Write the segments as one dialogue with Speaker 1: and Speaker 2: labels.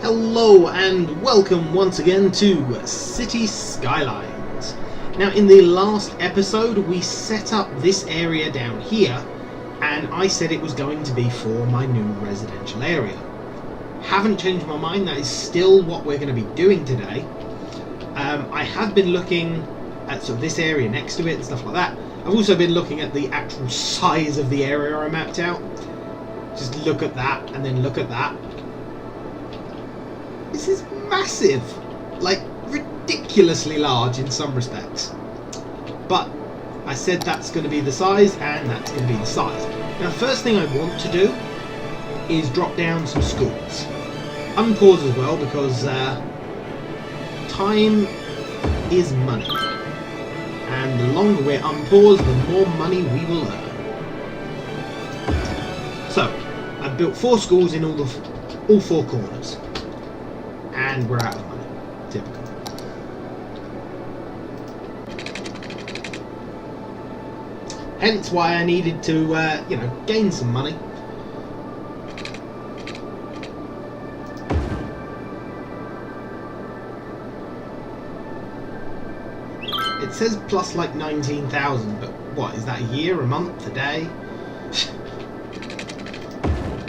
Speaker 1: Hello and welcome once again to City Skylines. Now in the last episode we set up this area down here and I said it was going to be for my new residential area. Haven't changed my mind, that is still what we're going to be doing today. I have been looking at sort of this area next to it and stuff like that. I've also been looking at the actual size of the area I mapped out. Just look at that and then look at that. This is massive, like ridiculously large in some respects. But I said that's going to be the size, and that's going to be the size. Now, the first thing I want to do is drop down some schools. Unpause as well, because time is money. And the longer we're unpaused, the more money we will earn. So, I've built 4 schools in all 4 corners. And we're out of money. Typical. Hence why I needed to, gain some money. It says plus like 19,000, but what, is that a year, a month, a day?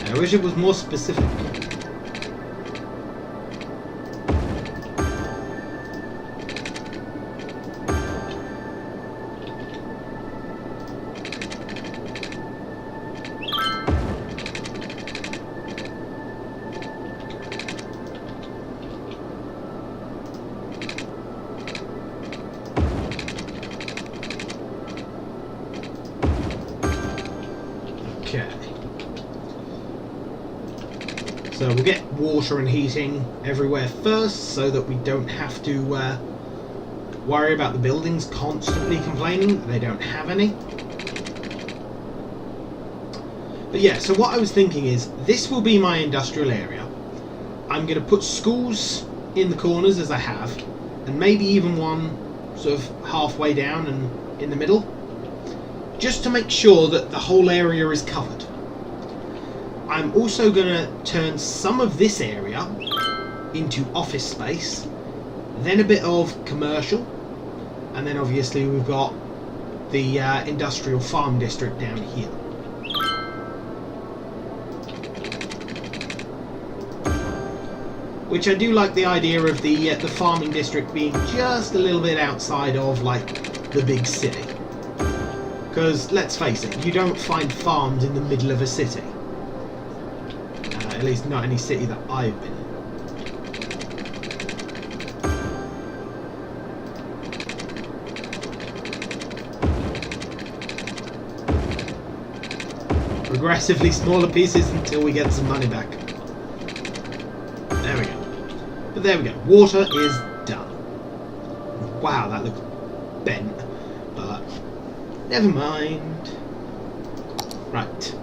Speaker 1: I wish it was more specific. So we'll get water and heating everywhere first so that we don't have to worry about the buildings constantly complaining that they don't have any. But yeah, so what I was thinking is this will be my industrial area. I'm going to put schools in the corners as I have, and maybe even one sort of halfway down and in the middle, just to make sure that the whole area is covered. I'm also going to turn some of this area into office space, then a bit of commercial, and then obviously we've got the industrial farm district down here. Which I do like the idea of the farming district being just a little bit outside of like the big city. Because let's face it, you don't find farms in the middle of a city. At least not any city that I've been in. Progressively smaller pieces until we get some money back. There we go. But there we go. Water is done. Wow, that looks bent. But never mind. Right.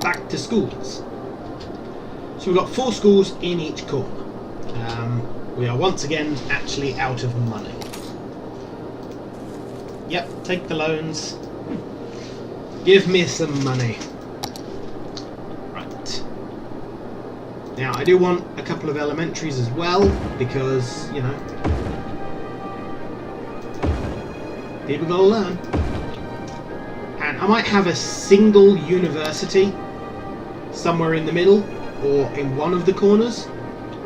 Speaker 1: Back to schools. So we've got 4 schools in each corner. We are once again actually out of money. Yep, take the loans. Give me some money. Right. Now I do want a couple of elementaries as well, because, you know, people gotta learn. And I might have a single university somewhere in the middle, or in one of the corners,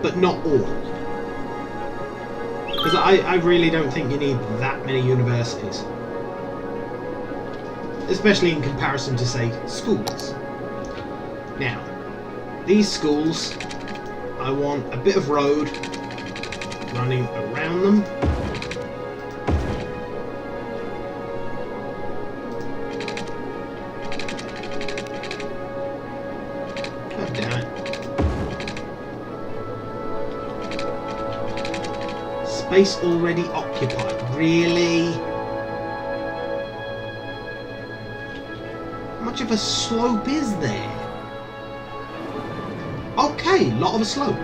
Speaker 1: but not all. Because I really don't think you need that many universities. Especially in comparison to, say, schools. Now, these schools, I want a bit of road running around them. God damn it. Space already occupied. Really? How much of a slope is there? Okay, lot of a slope.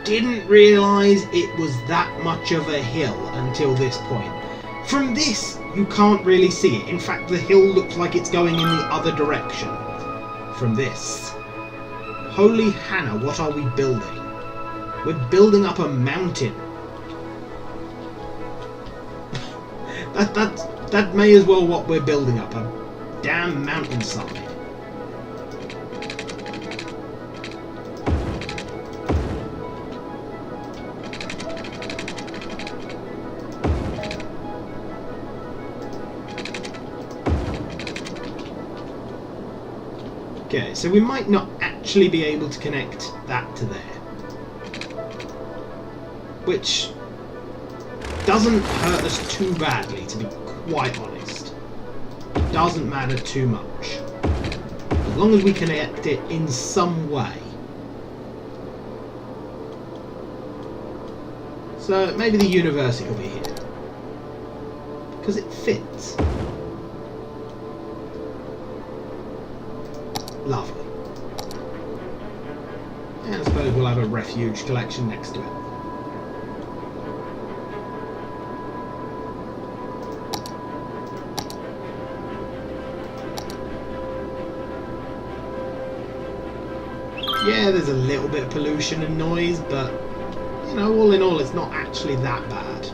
Speaker 1: Didn't realise it was that much of a hill until this point. From this, you can't really see it. In fact, the hill looks like it's going in the other direction from this. Holy Hannah, what are we building? We're building up a mountain. That may as well what we're building up, a damn mountainside. Okay, so we might not actually be able to connect that to there. Which doesn't hurt us too badly, to be quite honest. Doesn't matter too much. As long as we connect it in some way. So maybe the university will be here. Because it fits. Lovely. And I suppose we'll have a refuge collection next to it. Yeah, there's a little bit of pollution and noise, but, you know, all in all, it's not actually that bad.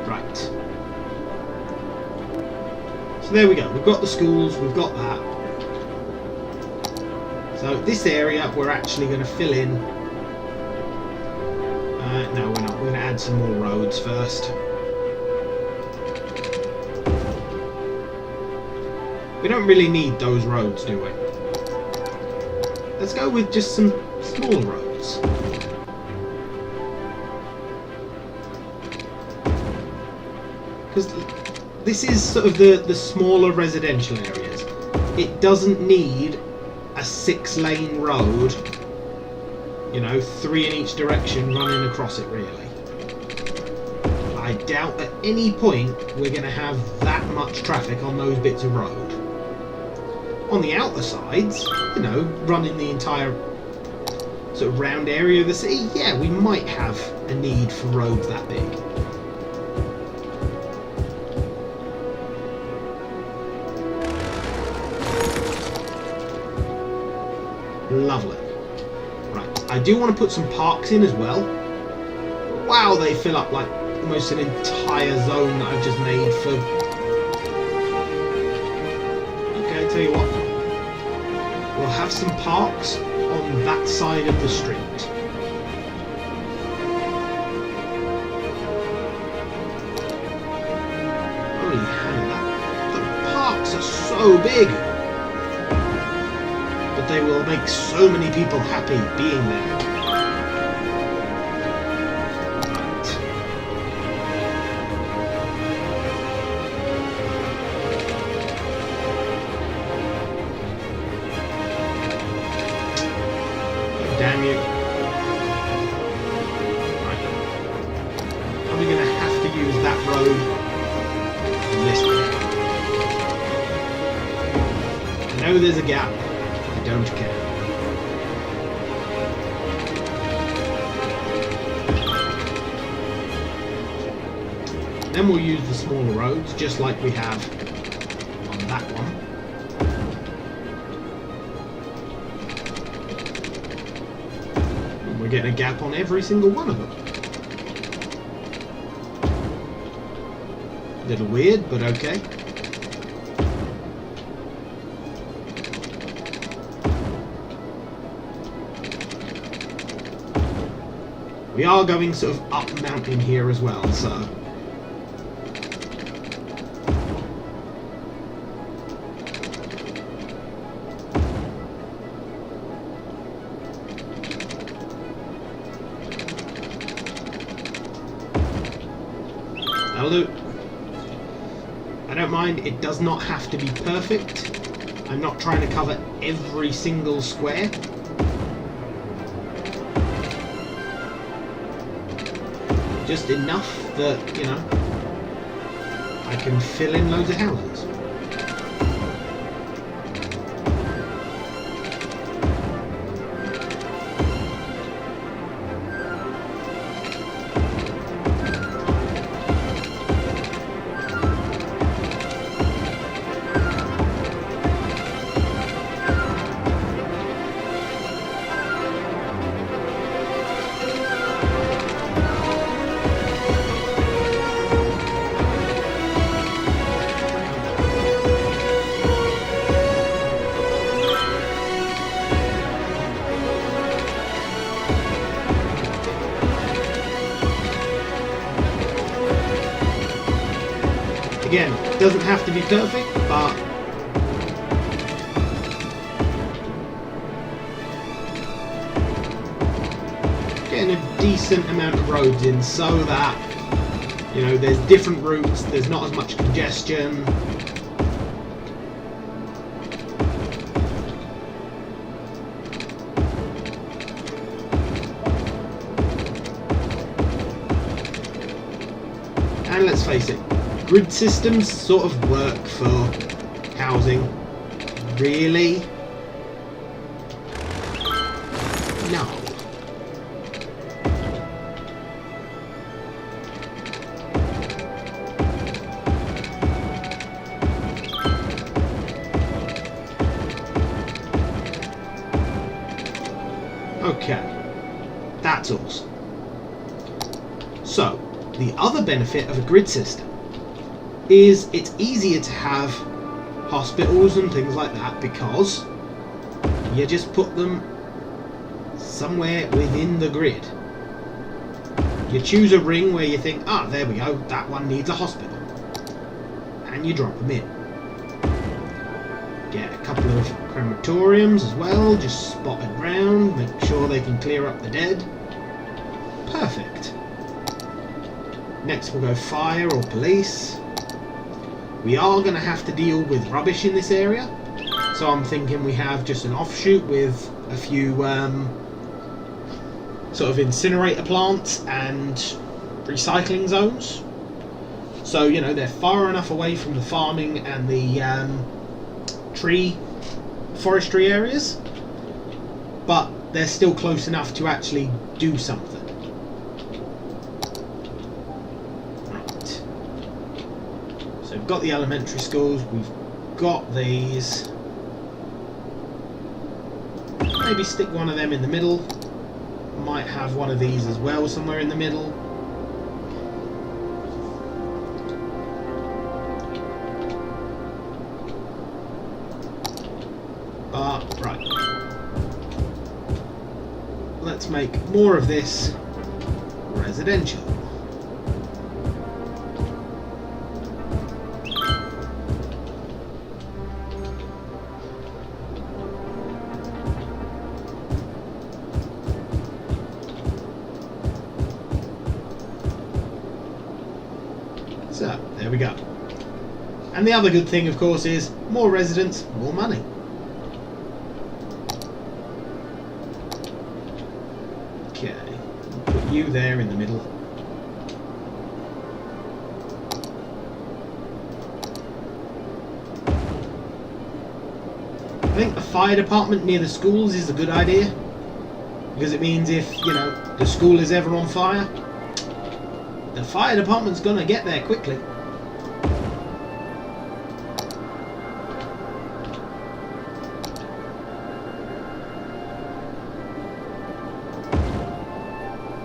Speaker 1: Right. So there we go. We've got the schools, we've got that. So this area we're actually going to fill in. No, we're not. We're going to add some more roads first. We don't really need those roads, do we? Let's go with just some small roads. Because this is sort of the smaller residential areas. It doesn't need a 6-lane road, you know, 3 in each direction running across it, really. I doubt at any point we're going to have that much traffic on those bits of road. On the outer sides, you know, running the entire sort of round area of the city, yeah, we might have a need for roads that big. Lovely. Right, I do want to put some parks in as well. Wow, they fill up like almost an entire zone that I've just made for... Okay, tell you what. We'll have some parks on that side of the street. Holy hell, the parks are so big! But they will make so many people happy being there. Damn you. Right. Are we going to have to use that road? This way. I know there's a gap. I don't care. Then we'll use the smaller roads, just like we have on that one. We're getting a gap on every single one of them. Little weird, but okay. We are going sort of up mountain here as well, so... That'll do. I don't mind, it does not have to be perfect. I'm not trying to cover every single square. Just enough that, you know, I can fill in loads of houses. Again, it doesn't have to be perfect, but getting a decent amount of roads in so that, you know, there's different routes, there's not as much congestion. And let's face it, grid systems sort of work for housing. Really? No. Okay, that's awesome. So, the other benefit of a grid system is it's easier to have hospitals and things like that because you just put them somewhere within the grid. You choose a ring where you think, ah, there we go, that one needs a hospital, and you drop them in. Get a couple of crematoriums as well, just spotted round, make sure they can clear up the dead. Perfect. Next we'll go fire or police. We are going to have to deal with rubbish in this area, so I'm thinking we have just an offshoot with a few sort of incinerator plants and recycling zones. So, you know, they're far enough away from the farming and the tree forestry areas, but they're still close enough to actually do something. We've got the elementary schools, we've got these. Maybe stick one of them in the middle. Might have one of these as well somewhere in the middle. Right. Let's make more of this residential. So, there we go. And the other good thing, of course, is more residents, more money. Okay, we'll put you there in the middle. I think the fire department near the schools is a good idea, because it means if, you know, the school is ever on fire, the fire department's gonna get there quickly.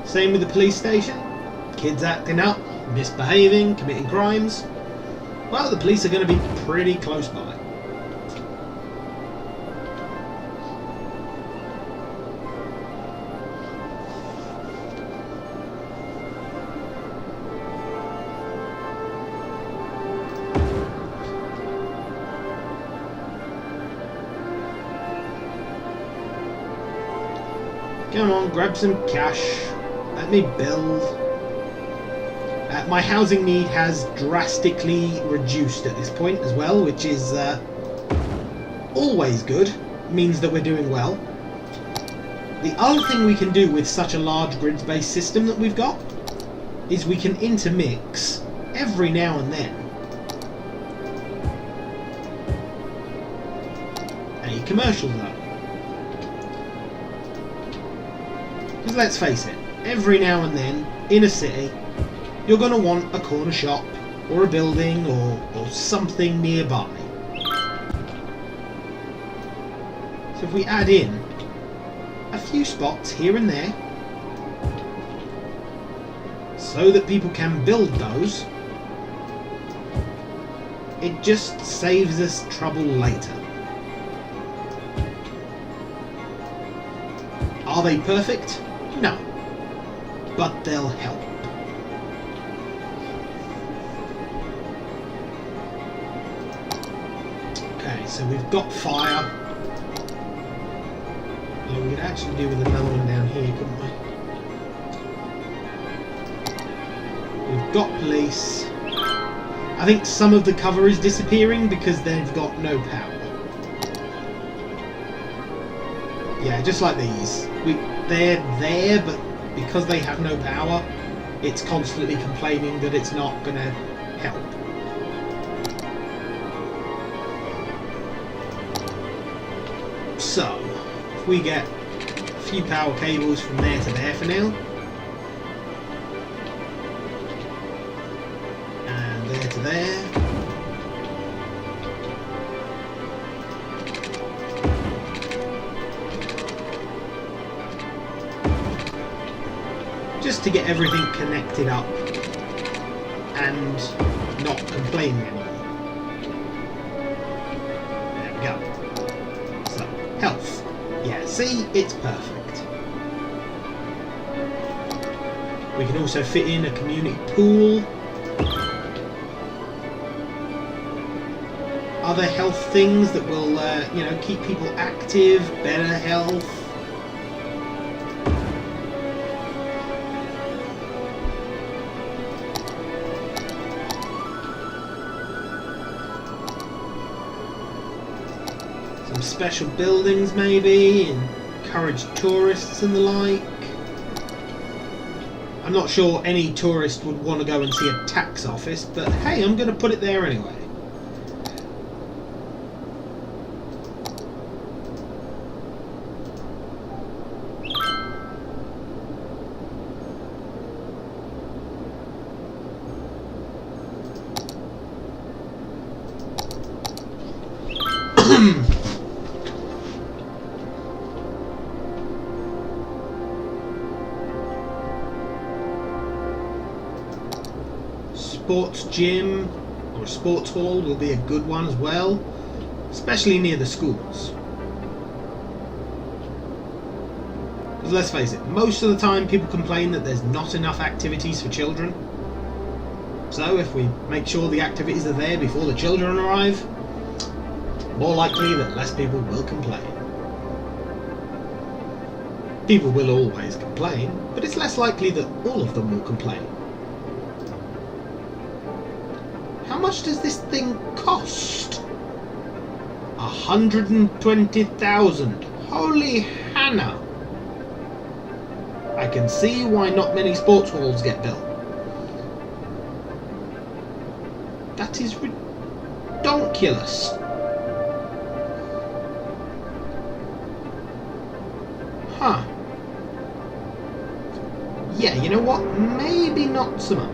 Speaker 1: Same with the police station. Kids acting up, misbehaving, committing crimes. Well, the police are going to be pretty close by. Come on, grab some cash. Let me build. My housing need has drastically reduced at this point as well, which is always good. Means that we're doing well. The other thing we can do with such a large grid-based system that we've got is we can intermix every now and then a commercial zone. Because let's face it, every now and then in a city you're going to want a corner shop or a building or something nearby. So if we add in a few spots here and there so that people can build those, it just saves us trouble later. Are they perfect? No. But they'll help. so we've got fire. Oh, we could actually do with another one down here, couldn't we? We've got police. I think some of the cover is disappearing because they've got no power. Yeah, just like these. They're there, but because they have no power, it's constantly complaining that it's not going to help. So, if we get a few power cables from there to there for now, and there to there, just to get everything connected up and not complaining anymore. There we go. So, health. Yeah, see, it's perfect. We can also fit in a community pool. Other health things that will, you know, keep people active, better health. Some special buildings maybe, encourage tourists and the like. I'm not sure any tourist would want to go and see a tax office, but hey, I'm going to put it there anyway. Sports gym or a sports hall will be a good one as well, especially near the schools. Because let's face it, most of the time people complain that there's not enough activities for children. So if we make sure the activities are there before the children arrive, more likely that less people will complain. People will always complain, but it's less likely that all of them will complain. How much does this thing cost? 120,000. Holy Hannah! I can see why not many sports halls get built. That is ridiculous. Huh. Yeah, you know what? Maybe not so much.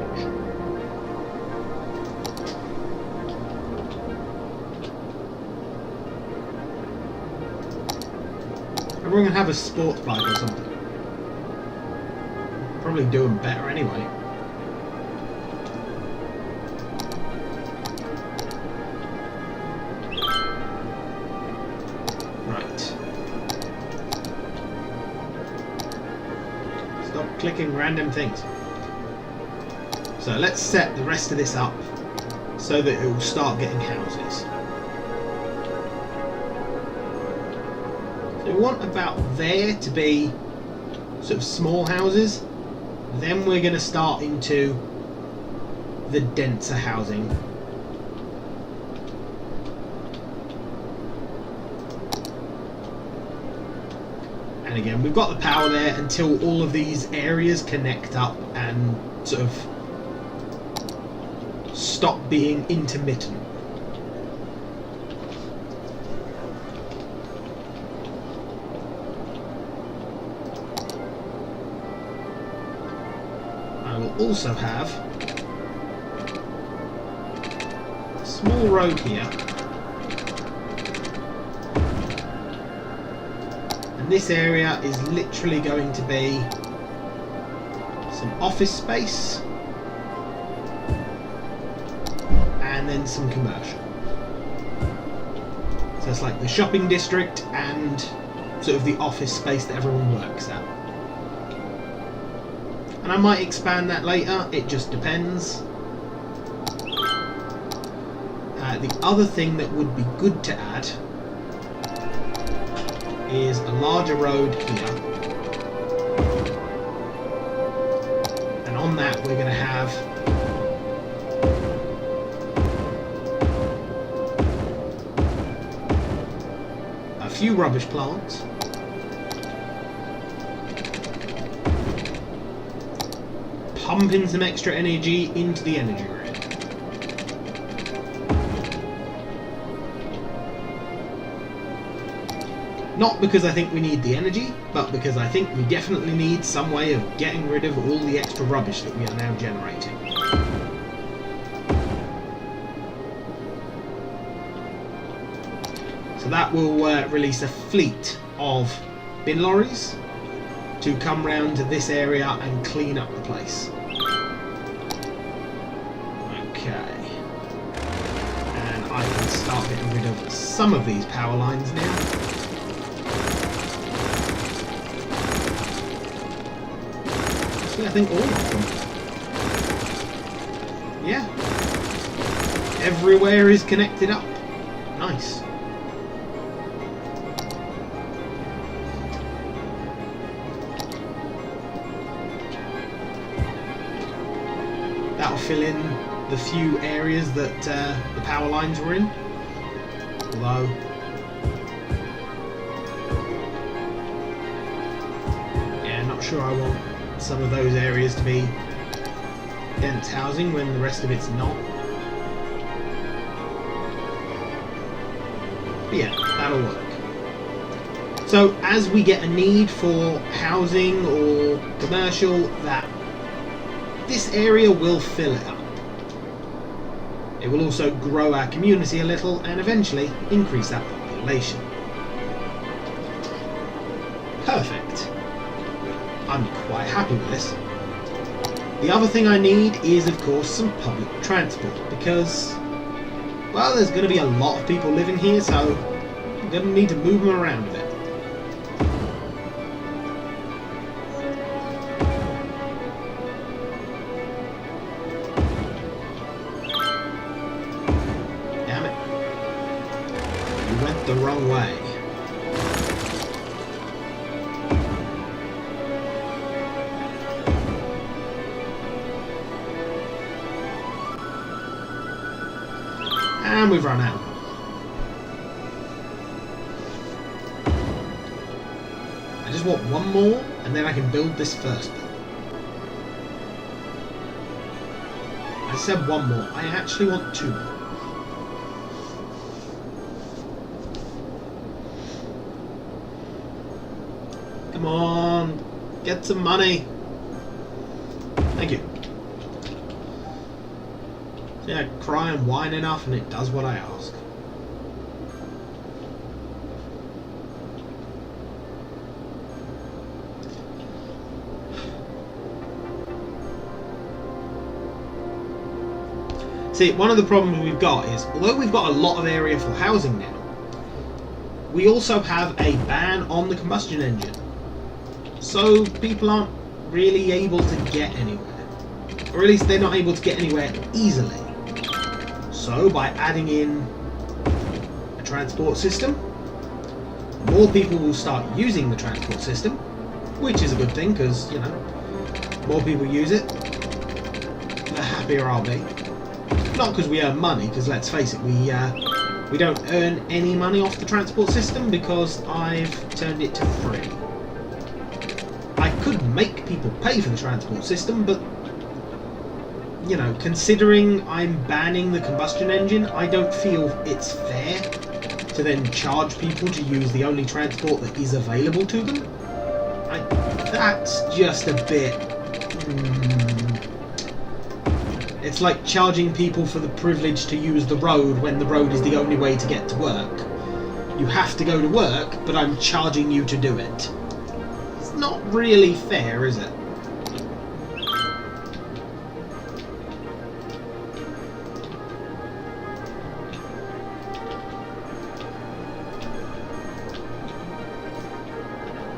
Speaker 1: We're going to have a sports bike or something. Probably do them better anyway. Right. Stop clicking random things. So let's set the rest of this up so that it will start getting houses. We want about there to be sort of small houses, then we're going to start into the denser housing. And again, we've got the power there until all of these areas connect up and sort of stop being intermittent. Also have a small road here, and this area is literally going to be some office space and then some commercial. So it's like the shopping district and sort of the office space that everyone works at. And I might expand that later, it just depends. The other thing that would be good to add is a larger road here. And on that we're going to have a few rubbish plants. Pumping some extra energy into the energy grid. Not because I think we need the energy, but because I think we definitely need some way of getting rid of all the extra rubbish that we are now generating. So that will release a fleet of bin lorries to come round to this area and clean up the place. Okay. And I can start getting rid of some of these power lines now. Actually, I think all of them. Yeah. Everywhere is connected up. Nice. That'll fill in the few areas that the power lines were in. Although yeah, not sure I want some of those areas to be dense housing when the rest of it's not. But yeah, that'll work. So as we get a need for housing or commercial, this area will fill it up. It will also grow our community a little and eventually increase that population. Perfect. I'm quite happy with this. The other thing I need is, of course, some public transport because, well, there's going to be a lot of people living here, so I'm going to need to move them around a bit. The wrong way. And we've run out. I just want one more and then I can build this first bit. I said one more. I actually want two more. Come on, get some money. Thank you. Yeah, I cry and whine enough and it does what I ask. See, one of the problems we've got is, although we've got a lot of area for housing now, we also have a ban on the combustion engine. So people aren't really able to get anywhere. Or at least they're not able to get anywhere easily. So by adding in a transport system, more people will start using the transport system, which is a good thing because, you know, more people use it, the happier I'll be. Not because we earn money, because let's face it, we don't earn any money off the transport system because I've turned it to free. I could make people pay for the transport system, but, you know, considering I'm banning the combustion engine, I don't feel it's fair to then charge people to use the only transport that is available to them. That's just a bit... It's like charging people for the privilege to use the road when the road is the only way to get to work. You have to go to work, but I'm charging you to do it. It's not really fair, is it?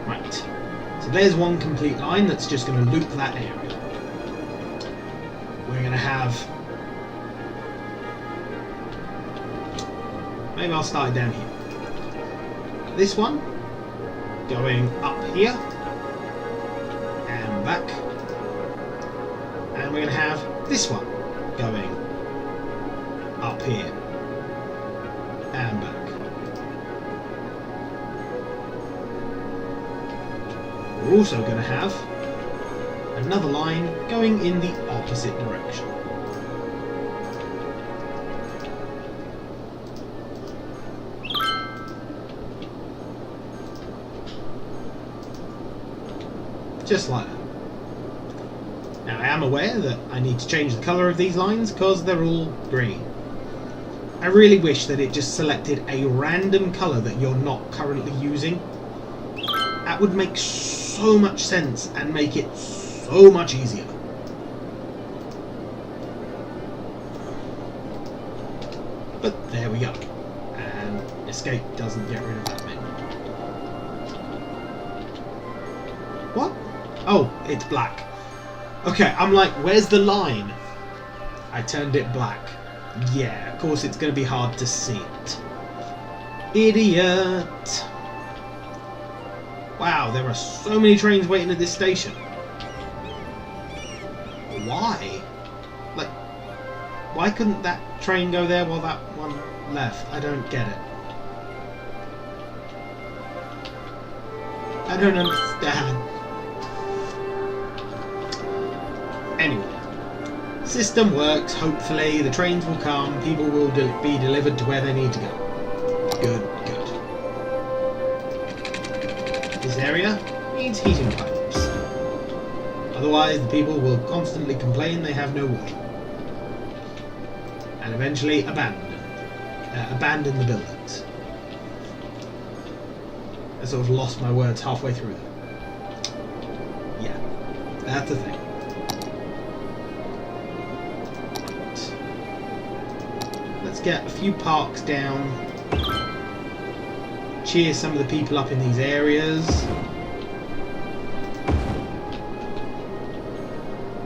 Speaker 1: Right. So there's one complete line that's just going to loop that area. We're going to have Maybe I'll start it down here. This one going up here and back, and we're going to have this one going up here and back. We're also going to have another line going in the opposite direction. Just like that. Now I am aware that I need to change the colour of these lines because they're all green. I really wish that it just selected a random colour that you're not currently using. That would make so much sense and make it so much easier. But there we go. And escape doesn't get rid of that bit. What? Oh, it's black. Okay, I'm like, where's the line? I turned it black. Yeah, of course it's going to be hard to see it. Idiot! Wow, there are so many trains waiting at this station. Why? Like, why couldn't that train go there while that one left? I don't get it. I don't understand. Anyway, system works. Hopefully the trains will come, people will be delivered to where they need to go. Good, good. This area needs heating pipes. Otherwise the people will constantly complain they have no water. And eventually abandon the buildings. I sort of lost my words halfway through them. Yeah, that's the thing. Let's get a few parks down. Cheer some of the people up in these areas.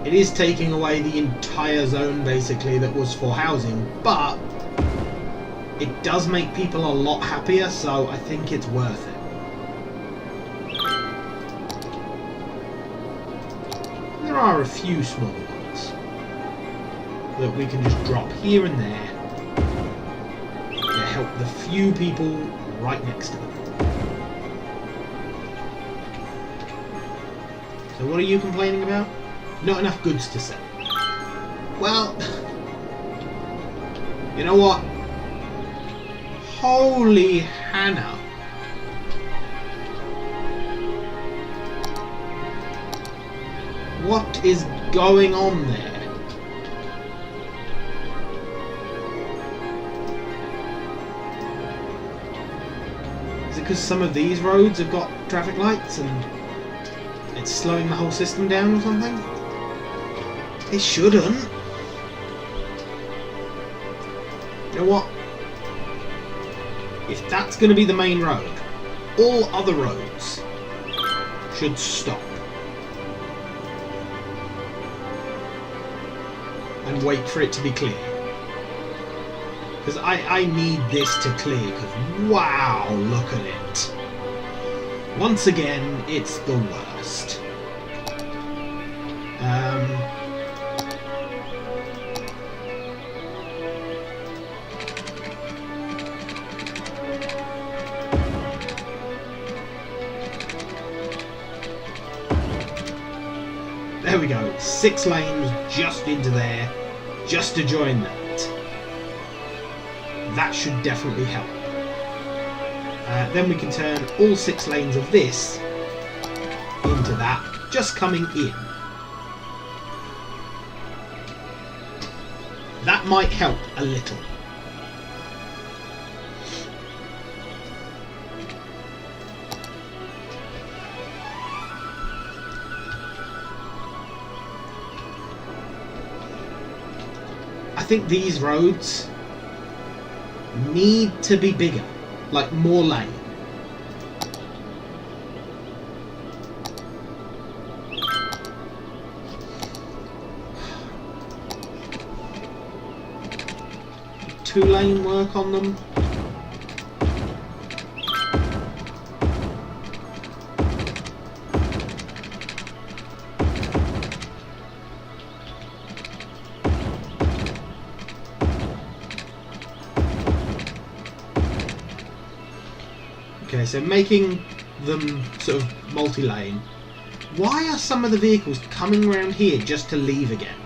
Speaker 1: It is taking away the entire zone basically that was for housing, but it does make people a lot happier, so I think it's worth it. There are a few small ones that we can just drop here and there to help the few people right next to them. So what are you complaining about? Not enough goods to sell. Well, you know what? Holy Hannah. What is going on there? Is it because some of these roads have got traffic lights and it's slowing the whole system down or something? It shouldn't. You know what? If that's going to be the main road, all other roads should stop. And wait for it to be clear. Because I need this to clear, because wow, look at it. Once again, it's the worst. There we go, 6 lanes just into there, just to join that. That should definitely help. Then we can turn all 6 lanes of this into that, just coming in. That might help a little. I think these roads need to be bigger, like more lane. Two lane work on them. Okay, so making them sort of multi-lane. Why are some of the vehicles coming around here just to leave again?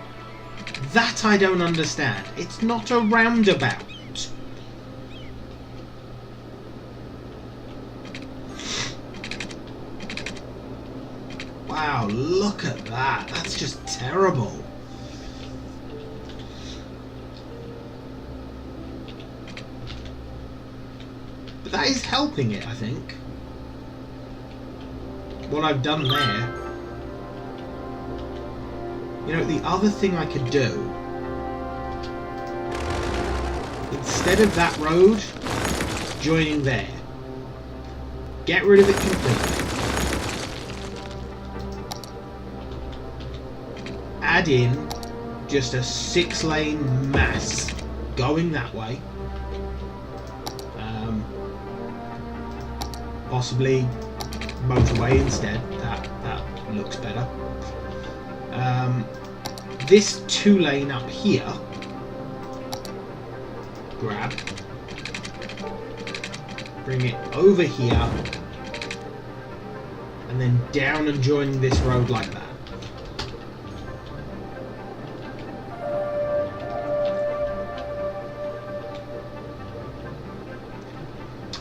Speaker 1: That I don't understand. It's not a roundabout. Wow, look at that. That's just terrible. But that is helping it, I think. What I've done there. You know, the other thing I could do, instead of that road joining there, get rid of it completely. Add in just a 6-lane mass going that way. Possibly motorway instead. That looks better. This 2-lane up here, grab, bring it over here, and then down and join this road like that.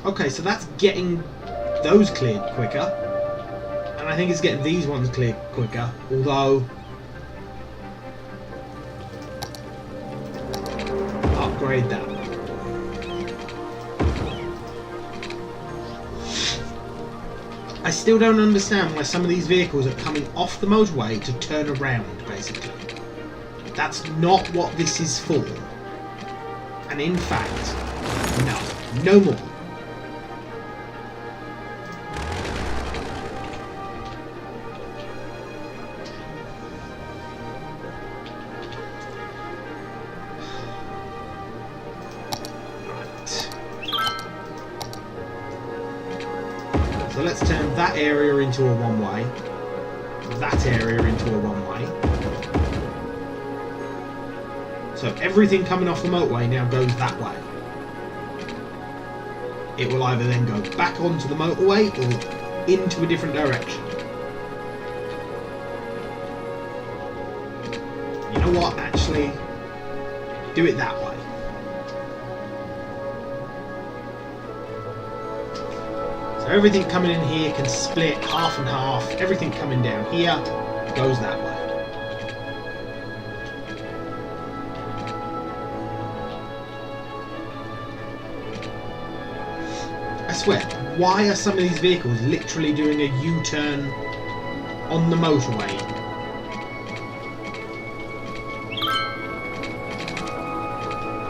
Speaker 1: Okay, so that's getting those cleared quicker, and I think it's getting these ones cleared quicker, although upgrade that. I still don't understand why some of these vehicles are coming off the motorway to turn around, basically. That's not what this is for. And in fact, no more. So let's turn that area into a one-way, that area into a one-way. So everything coming off the motorway now goes that way. It will either then go back onto the motorway or into a different direction. You know what? Actually, do it that way. Everything coming in here can split half and half. Everything coming down here goes that way. I swear, why are some of these vehicles literally doing a U-turn on the motorway?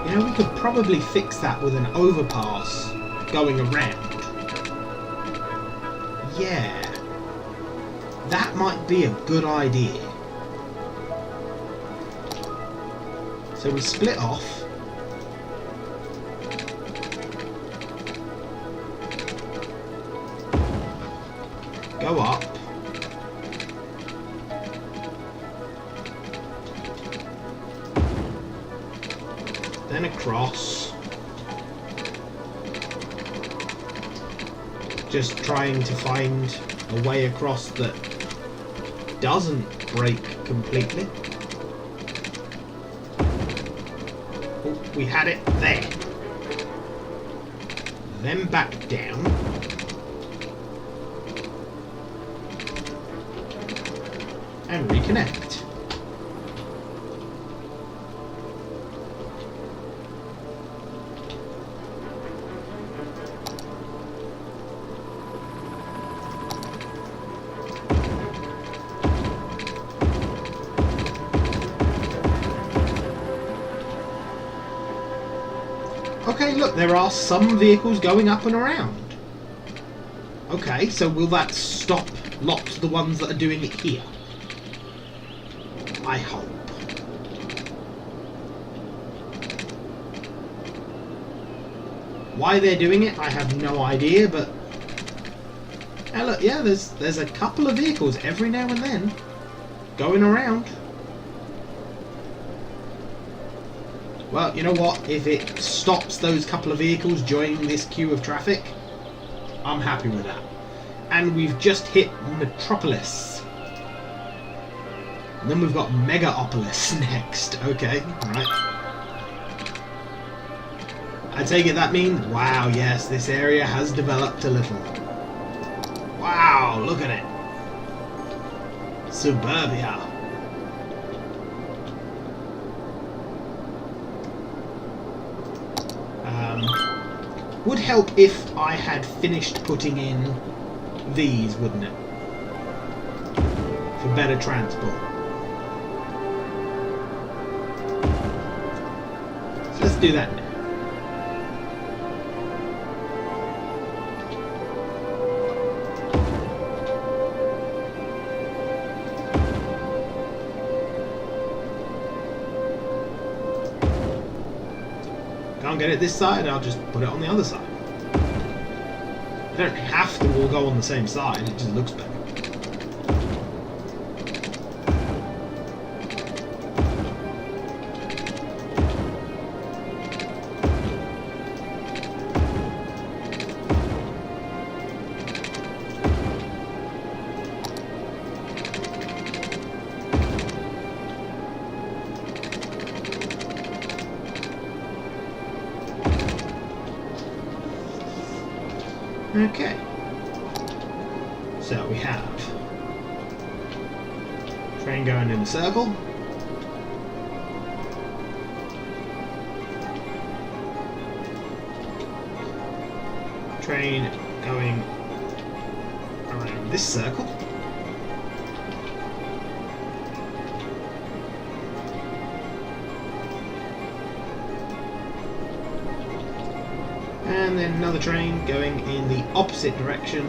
Speaker 1: You know, we could probably fix that with an overpass going around. Yeah, that might be a good idea. So we split off. Go up. Then across. Just trying to find a way across that doesn't break completely. Oh, we had it there. Then back down. And reconnect. Okay, look, there are some vehicles going up and around. Okay, so will that stop lots of the ones that are doing it here? I hope. Why they're doing it, I have no idea, but... Hey, look, yeah, there's a couple of vehicles every now and then going around. Well, you know what? If it stops those couple of vehicles joining this queue of traffic, I'm happy with that. And we've just hit Metropolis. And then we've got Megaopolis next. Okay, right. I take it that means, wow, yes, this area has developed a little. Wow, look at it. Suburbia. Would help if I had finished putting in these, wouldn't it? For better transport. So let's do that now. Can't get it this side, I'll just put it on the other side. They don't have to all go on the same side, it just looks better. Okay, so we have train going in a circle, train going around this circle, and then another train going in the opposite direction.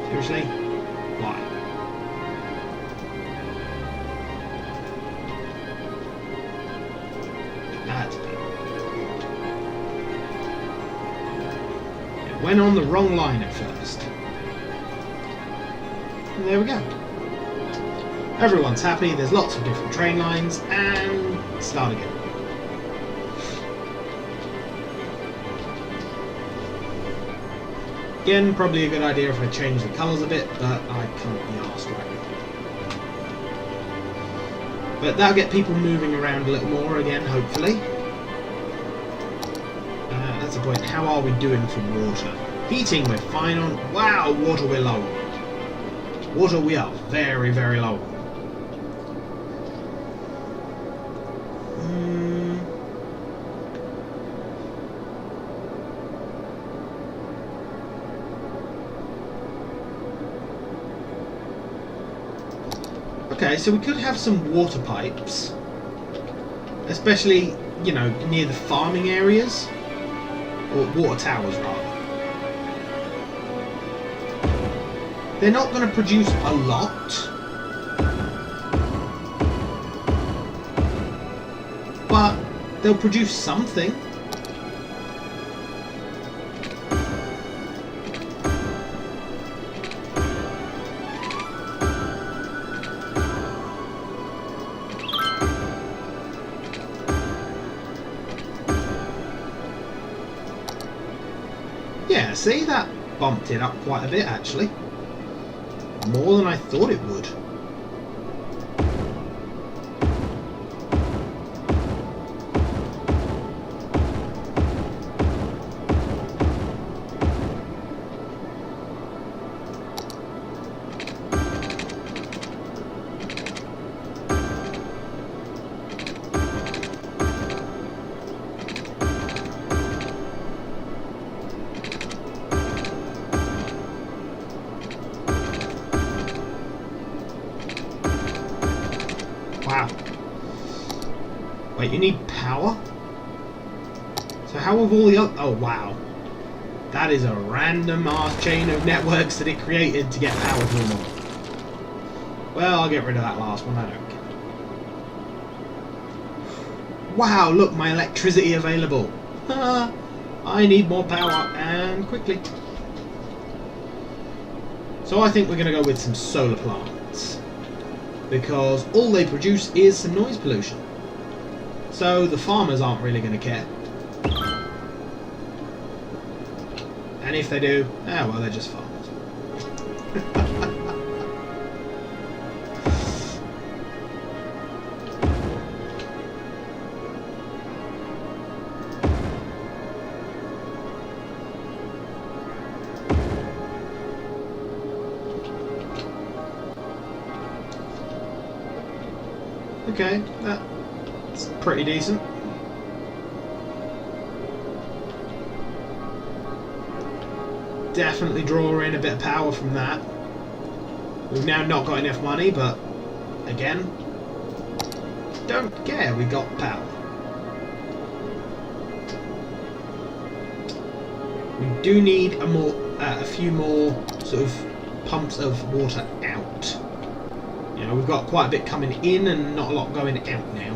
Speaker 1: Seriously? Why? That's better. It went on the wrong line at first. And there we go. Everyone's happy, there's lots of different train lines, and start again. Again, probably a good idea if I change the colours a bit, but I can't be arsed right now. But that'll get people moving around a little more again, hopefully. That's the point. How are we doing for water? Heating we're fine on. Wow, water we're low on. Water we are very, very low on. Okay, so we could have some water pipes, especially, you know, near the farming areas, or water towers rather. They're not going to produce a lot, but they'll produce something. Yeah, see, that bumped it up quite a bit actually. More than I thought it would. Wow. Wait, you need power? So how have all the other... Oh, wow. That is a random ass chain of networks that it created to get power to them all. Well, I'll get rid of that last one, I don't care. Wow, look, my electricity available. I need more power, and quickly. So I think we're going to go with some solar plants, because all they produce is some noise pollution. So the farmers aren't really going to care. And if they do, well, they're just farmers. Okay, that's pretty decent. Definitely draw in a bit of power from that. We've now not got enough money, but again, don't care, we got power. We do need a few more sort of pumps of water out. You know, we've got quite a bit coming in and not a lot going out now.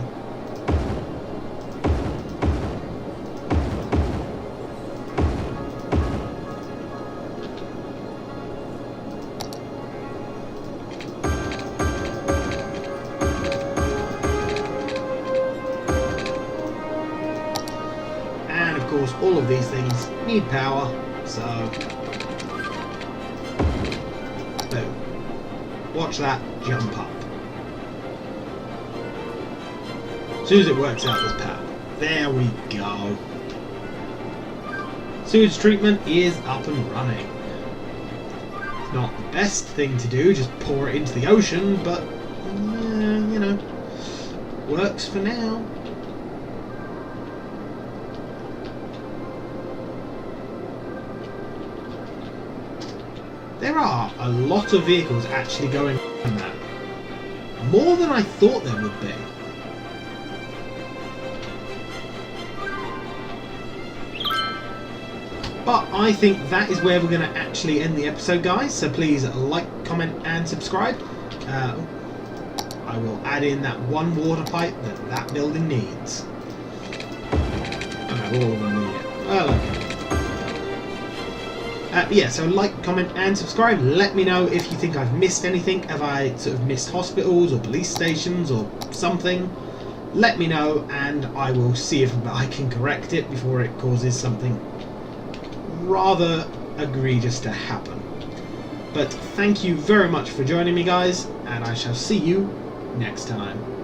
Speaker 1: And of course, all of these things need power, so boom. Watch that jump up. As soon as it works out, there's power. There we go. Sewage treatment is up and running. It's not the best thing to do, just pour it into the ocean, but you know, works for now. There are a lot of vehicles actually going on that. More than I thought there would be. But I think that is where we're going to actually end the episode, guys. So please like, comment and subscribe. I will add in that one water pipe that building needs. Okay, all of them need it. Well, okay. Yeah, so like, comment and subscribe. Let me know if you think I've missed anything. Have I sort of missed hospitals or police stations or something? Let me know and I will see if I can correct it before it causes something rather egregious to happen. But thank you very much for joining me, guys, and I shall see you next time.